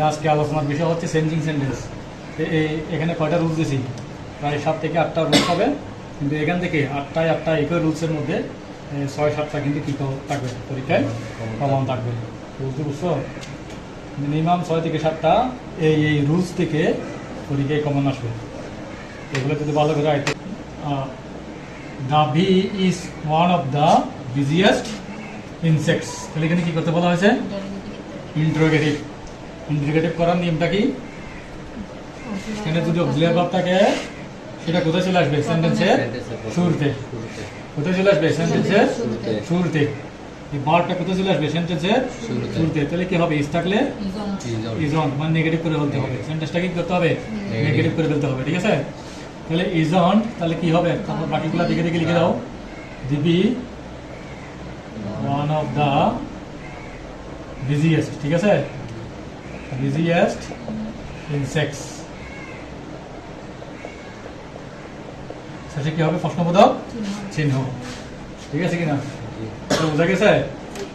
আজকে আলোচনার বিষয় হচ্ছে চেঞ্জিং সেন্টেন্স। এখানে কয়টা রুলস দিয়েছি? প্রায় 7 থেকে 8টা রুলস হবে, কিন্তু এখান থেকে 8টা একই রুলসের মধ্যে 6-7টা কিন্তু কী থাকবে, পরীক্ষায় কমন থাকবে। বুঝছো? মিনিমাম 6 থেকে 7টা এই রুলস থেকে পরীক্ষায় কমন আসবে। এগুলো যদি ভালো করে আয়ত্ত। The bee is one of the busiest insects. তাহলে এখানে কী করতে বলা হয়েছে? ইন্টারোগেটিভ। ইন্টারোগেটিভ করার নিয়মটা কি? এখানে যদি অক্সিলিয়ারি ভার্ব থাকে সেটা কোথায় চলে আসবে? সেন্টেন্সের শুরুতে। কোথায় চলে আসবে? সেন্টেন্সের শুরুতে। এই ভার্বটা কোথায় চলে আসবে? সেন্টেন্সের শুরুতে। তাহলে কি হবে? ইজ থাকলে ইজ অন, মানে নেগেটিভ করে ফেলতে হবে। সেন্টেন্সটা কি করতে হবে? নেগেটিভ করে ফেলতে হবে। ঠিক আছে? তাহলে ইজ অন, তাহলে কি হবে? তারপর বাকিগুলো দেখে দেখে লিখে দাও। The be one of the busiest, ঠিক আছে, বিজিয়েস্ট ইনসেক্টস। শেষে কি হবে? প্রশ্নবোধক চিহ্ন। ঠিক আছে কিনা? বোঝা গেছে?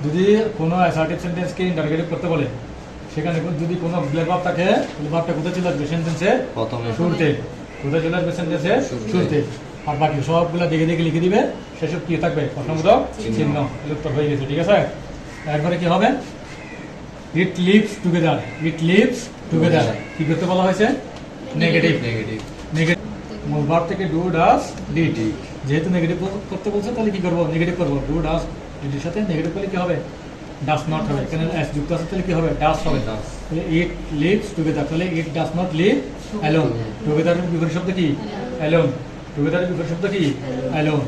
যদি কোনো অ্যাসার্টিভ সেন্টেন্সকে ইন্টারোগেটিভ করতে বলে, সেখানে যদি কোনো অক্সিলিয়ারি ভার্ব থাকে, তাহলে ভার্বটা কোথায় চলে আসবে? সেন্টেন্সের শুরুতে। কোথায় চলে আসবে? সেন্টেন্সের শুরুতে। আর বাকি সবগুলো দেখে দেখে লিখে দিবে, সেসব কি থাকবে? প্রশ্নবোধক চিহ্ন। উত্তর হয়ে গেছে। ঠিক আছে? এরপরে কি হবে? ইট লিভস টুগেদার। ইট লিভস টুগেদার কি করতে বলা হয়েছে? নেগেটিভ। নেগেটিভ মূল ভার্ব থেকে ডু ডাজ ডিড। যেহেতু নেগেটিভ করতে বলছে, তাহলে কি করবো? নেগেটিভ করবো। ডু ডাজ ডিডের সাথে নেগেটিভ করলে কি হবে? ডাজ নট হবে। এখানে এস যুক্ত আছে, তাহলে কি হবে? ডাজ হবে। তাহলে ইট লিভস টুগেদার, তাহলে it does not live alone. টুগেদারের বিপরীত শব্দ কি? অ্যালোন। টুগেদারের বিপরীত শব্দ কি? Alone.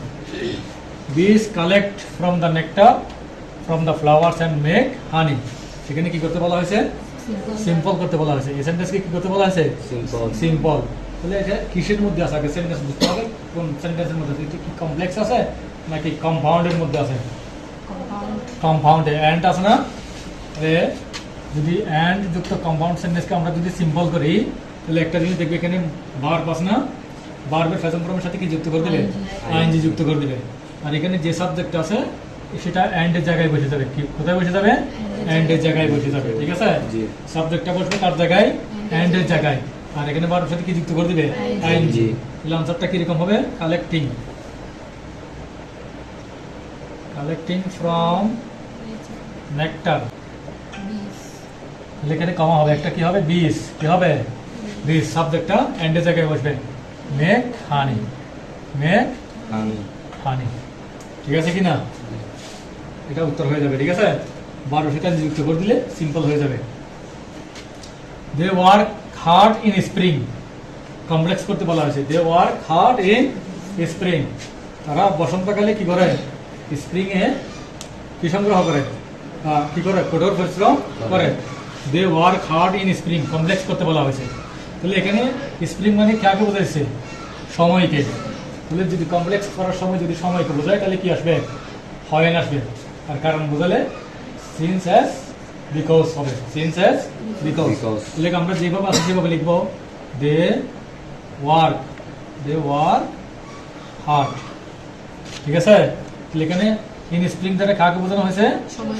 Bees collect from the nectar from the flowers and make honey. সেখানে কি করতে বলা হয়েছে? সিম্পল করতে বলা হয়েছে। এই সেন্টেন্সকে কি করতে বলা হয়েছে? সিম্পল। তাহলে এটা কিসের মধ্যে আছে? আগে সেন্টেন্স বুঝতে হবে কোন সেন্টেন্সের মধ্যে আছে। এটা কি কমপ্লেক্স আছে নাকি কম্পাউন্ডের মধ্যে আছে? কম্পাউন্ডে অ্যান্ড আছে না? যদি অ্যান্ড যুক্ত কম্পাউন্ড সেন্টেন্সকে আমরা যদি সিম্পল করি, তাহলে একটা জিনিস দেখবে, এখানে ভার্ব আছে না? ভার্বের প্রেজেন্ট ফর্মের সাথে কি যুক্ত করে দিবে? আইএনজি যুক্ত করে দিবে। আর এখানে যে সাবজেক্ট আছে সেটা অ্যান্ডের জায়গায় বসে যাবে। কি কোথায় বসে যাবে? অ্যান্ডের জায়গায় বসে যাবে। ঠিক আছে? সাবজেক্টটা বসবে তার জায়গায়, অ্যান্ডের জায়গায়। আর এখানে ভার্বের সাথে কি যুক্ত করে দিবে? আইএনজি। তাহলে আনসারটা কিরকম হবে? কালেক্টিং। Collecting from nectar. তাহলে এখানে কমা হবে, একটা কি হবে? বিস। কি হবে? বিস। সাবজেক্টটা অ্যান্ডের জায়গায় বসবে। মেক হানি। মেক হানি। ঠিক আছে কিনা? এটা উত্তর হয়ে যাবে। ঠিক আছে? 12 সেটা যুক্ত করে দিলে সিম্পল হয়ে যাবে। They work hard in spring. Complex করতে বলা হয়েছে। They work hard in spring. তারা বসন্তকালে কি করে? স্প্রিং এ কি সংগ্রহ করে? কি করে? কঠোর পরিশ্রম করে। They work hard in spring. Complex করতে বলা হয়েছে। তাহলে এখানে স্প্রিং মানে কাকে বোঝাচ্ছে? সময়কে। তাহলে যদি কমপ্লেক্স করার সময় যদি সময়কে বোঝায়, তাহলে কি আসবে? হয়েন আসবে। আর কারণ বোঝালে সিন্স অ্যাজ বিকজ হবে। Since as because. তাহলে আমরা যেভাবে আছে সেভাবে লিখবো। They work hard. ঠিক আছে? তাহলে এখানে ইন স্প্রিং দ্বারা কাকে বোঝানো হয়েছে?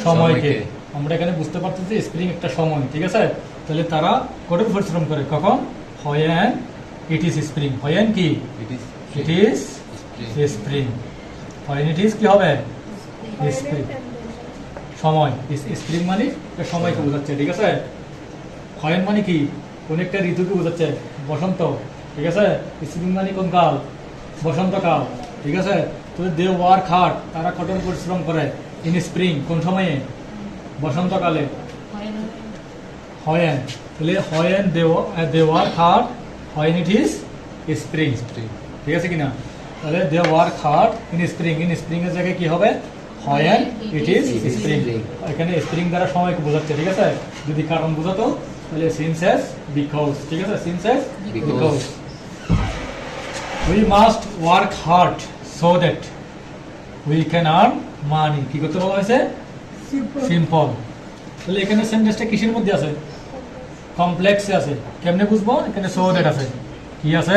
সময়কে। আমরা এখানে বুঝতে পারতেছি স্প্রিং একটা সময়। ঠিক আছে? তাহলে তারা কঠোর পরিশ্রম করে কখন? When it is spring. When কি? It is spring. When it is কি হবে? স্প্রিং। সময়। স্প্রিং মানে সময়কে বোঝাচ্ছে। ঠিক আছে? হোয়েন মানে কি? কোন একটা ঋতুকে বোঝাচ্ছে। বসন্ত। ঠিক আছে? স্প্রিং মানে কোন কাল? বসন্তকাল। ঠিক আছে? তাহলে দে ওয়ার্ক হার্ড, তারা কঠোর পরিশ্রম করে। ইন স্প্রিং কোন সময়ে? বসন্তকালে। হোয়েন। তাহলে when they work hard when it is spring. ঠিক আছে কিনা? তাহলে they work hard in spring. In spring এর জায়গায় কি হবে? When it is spring. এখানে স্প্রিং দ্বারা সময়কে বোঝাচ্ছে। ঠিক আছে? যদি কারণ বোঝাতো তাহলে সিন্স অ্যাজ বিকজ। ঠিক আছে? Since as because. We must work hard so that we can earn money. কি করতে বলা হয়েছে? সিম্পল। তাহলে এখানে সেন্টেন্সটা কিসের মধ্যে আছে? কমপ্লেক্সে আছে। কেমনে বুঝবো? এখানে সো দ্যাট আছে। কি আছে?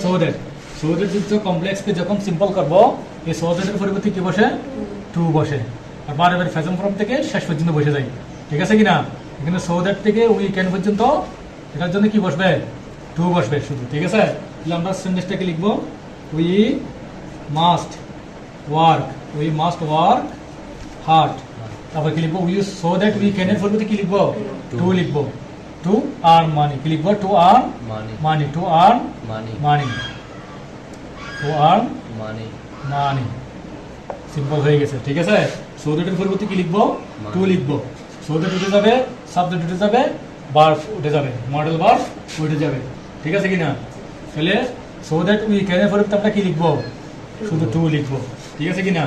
So that. সো দ্যাট যুক্ত কমপ্লেক্সকে যখন সিম্পল করবো, এই সো দ্যাটের পরিবর্তে কি বসে? টু বসে। আর বারবার প্রেজেন্ট ফর্ম থেকে শেষ পর্যন্ত বসে যায়। ঠিক আছে কিনা? এখানে সো দ্যাট থেকে উই ক্যান পর্যন্ত এটার জন্য কি বসবে, টু বসবে শুধু, ঠিক আছে। তাহলে আমরা সেন্টেন্সটাকে লিখবো we must work, we must work hard. তারপর কি লিখবো, we so that we can এর পরিবর্তে কি লিখবো, টু লিখবো, টু আর্ন মানি, কি লিখবো, to earn money, to earn money, to earn money. Simple হয়ে গেছে, ঠিক আছে। সো দ্যাট এর পরিবর্তে কি লিখবো, টু লিখবো, সো দ্যাট উঠে যাবে, সাবজেক্ট উঠে যাবে, ভার্ব উঠে যাবে, মডেল ভার্ব উঠে যাবে, ঠিক আছে কিনা। তাহলে সো দ্যাট উই ক্যান এর পরিবর্তে আমরা কি লিখবো, শুধু টু লিখবো, ঠিক আছে কিনা।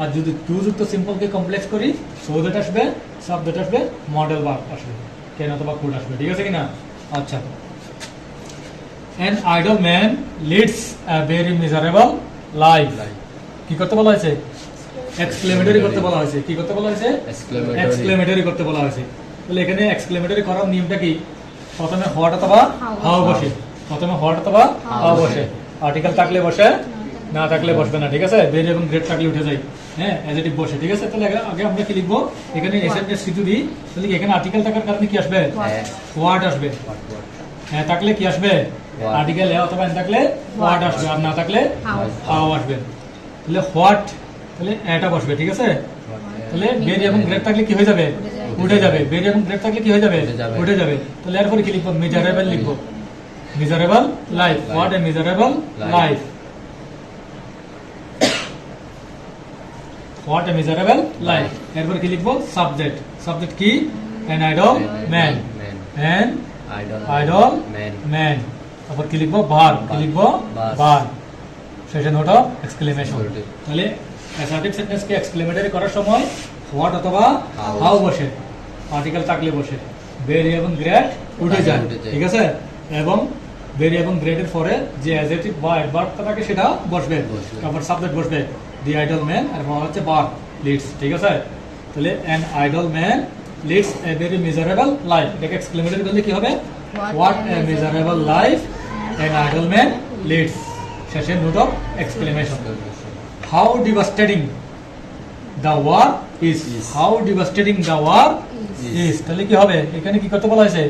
আর যদি টু যুক্ত সিম্পলকে কমপ্লেক্স করি, সো দ্যাট আসবে, সাবজেক্ট আসবে, মডেল ভার্ব আসবে, ক্যান অথবা কুড আসবে, ঠিক আছে কিনা। আচ্ছা, an idle man leads a very miserable life। কি করতে বলা হয়েছে, এক্সক্লেমেটরি করতে বলা হয়েছে, কি করতে বলা হয়েছে, এক্সক্লেমেটরি করতে বলা হয়েছে। তাহলে এখানে এক্সক্লেমেটরি করার নিয়মটা কি, প্রথমে হোয়াট অথবা হাউ বসে, প্রথমে হোয়াট অথবা হাউ বসে, আর্টিকেল থাকলে বসে, না থাকলে বসবে না, ঠিক আছে। ভেরি এবং গ্রেট থাকলে উঠে যায়, হ্যাঁ, অ্যাডজেক্টিভ বসে, ঠিক আছে। তাহলে আগে আমরা কি লিখবো, এখানে এসএমএস সিটু দিই, তাহলে এখানে আর্টিকেল থাকার কারণে কি আসবে, হোয়াট আসবে, হ্যাঁ থাকলে কি আসবে, আর্টিকেল এ অথবা এন থাকলে হোয়াট আসবে, আর না থাকলে হাউ আসবে। তাহলে হোয়াট, তাহলে এটা বসবে, ঠিক আছে। তাহলে ভেরি এবং গ্রেট থাকলে কি হয়ে যাবে, উঠে যাবে, ভেরি এবং গ্রেট থাকলে কি হয়ে যাবে, উঠে যাবে। তাহলে এরপরে কি লিখবো, মিজারেবল লিখবো, miserable life, what a miserable life, what a miserable life. এরপর কি লিখবো, সাবজেক্ট, সাবজেক্ট কি, an idle man, an idle man। তারপর কি লিখবো, ভার্ব, কি লিখবো, ভার্ব, শেষে নোট অফ এক্সক্লেমেশন। তাহলে অ্যাসার্টিভ সেন্টেন্সকে এক্সক্লেমেটরি করার সময় হোয়াট অথবা হাউ বসে, আর্টিকেল থাকলে বসে, ভেরি এবং গ্রেট উঠে যায়, ঠিক আছে। এবং ভেরি এবং গ্রেটের পরে যে অ্যাডজেক্টিভ বা অ্যাডভার্বটা থাকে সেটা বসবে, তারপর সাবজেক্ট বসবে, দি আইডল ম্যান, আর হচ্ছে ভার্ব লিডস, ঠিক আছে। তাহলে an idle man leads a very miserable life, এটাকে এক্সক্লেমেটরি করলে কি হবে, what a miserable life an idle man leads, শেষে note of exclamation. how devastating the war is, how devastating the war is। তাহলে কি হবে, এখানে কি করতে বলা হয়েছে,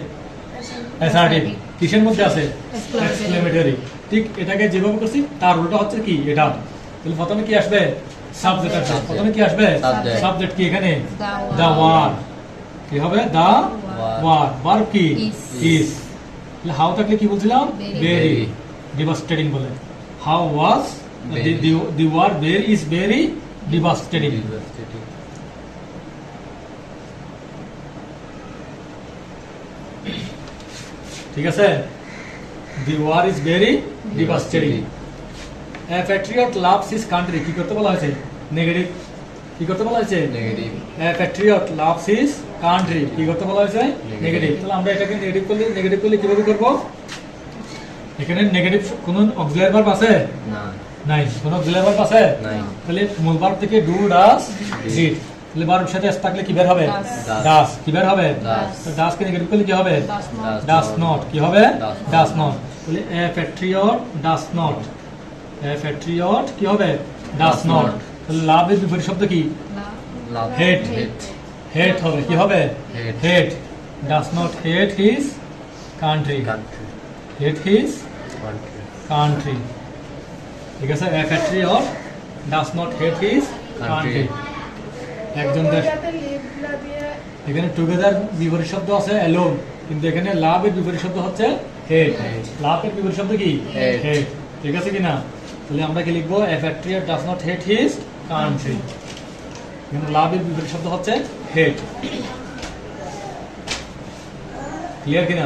অ্যাসার্টিভ, কিসের মধ্যে আছে, এক্সক্লেমেটরি। ঠিক এটাকে যেভাবে করছি তার উল্টা হচ্ছে কি এটা। তাহলে প্রথমে কি আসবে, সাবজেক্ট আসবে, প্রথমে কি আসবে, সাবজেক্ট কি এখানে, the war, কি হবে, the war, ভার্ব কি, is। তাহলে হাউ থাকলে কি বলছিলাম, very devastating বলে, how was the war very is very devastating। ঠিক আছে, the war is very devastating। a patriot loves his country, কি করতে বলা হয়েছে, নেগেটিভ, কি করতে বলা হয়েছে, negative. a patriot loves his country, কি করতে বলা হয়েছে, নেগেটিভ। তাহলে আমরা এটাকে নেগেটিভ করলে কিভাবে করব, এখানে নেগেটিভ কোন অক্সিলারি ভার্ব আছে না, নাই, কোন অক্সিলারি ভার্ব আছে নাই। তাহলে মূল ভার্ব থেকে ডু, ডাস, ডিড, তাহলে ভার্বের সাথে এস থাকলে কি বের হবে, ডাস, কি বের হবে, তো ডাস কে নেগেটিভ করলে কি হবে, ডাস নট, কি হবে, ডাস নট। তাহলে a patriot does not, a patriot কি হবে, does not। তাহলে লাভের বিপরীত শব্দ কি, হেট, হেট হবে, কি হবে, হেট, does not hate his country, hate his country, ঠিক আছে। a patriot does not hate his country, একজন দেশ, এখানে টুগেদার বিপরীত শব্দ আছে অ্যালোন, কিন্তু এখানে লাভের বিপরীত শব্দ হচ্ছে হেট, লাভের বিপরীত শব্দ কি, হেট, ঠিক আছে কিনা। তাহলে আমরা কি লিখবো, a patriot does not hate his country, কিন্তু লাভের বিপরীত শব্দ হচ্ছে হেট, ক্লিয়ার কিনা।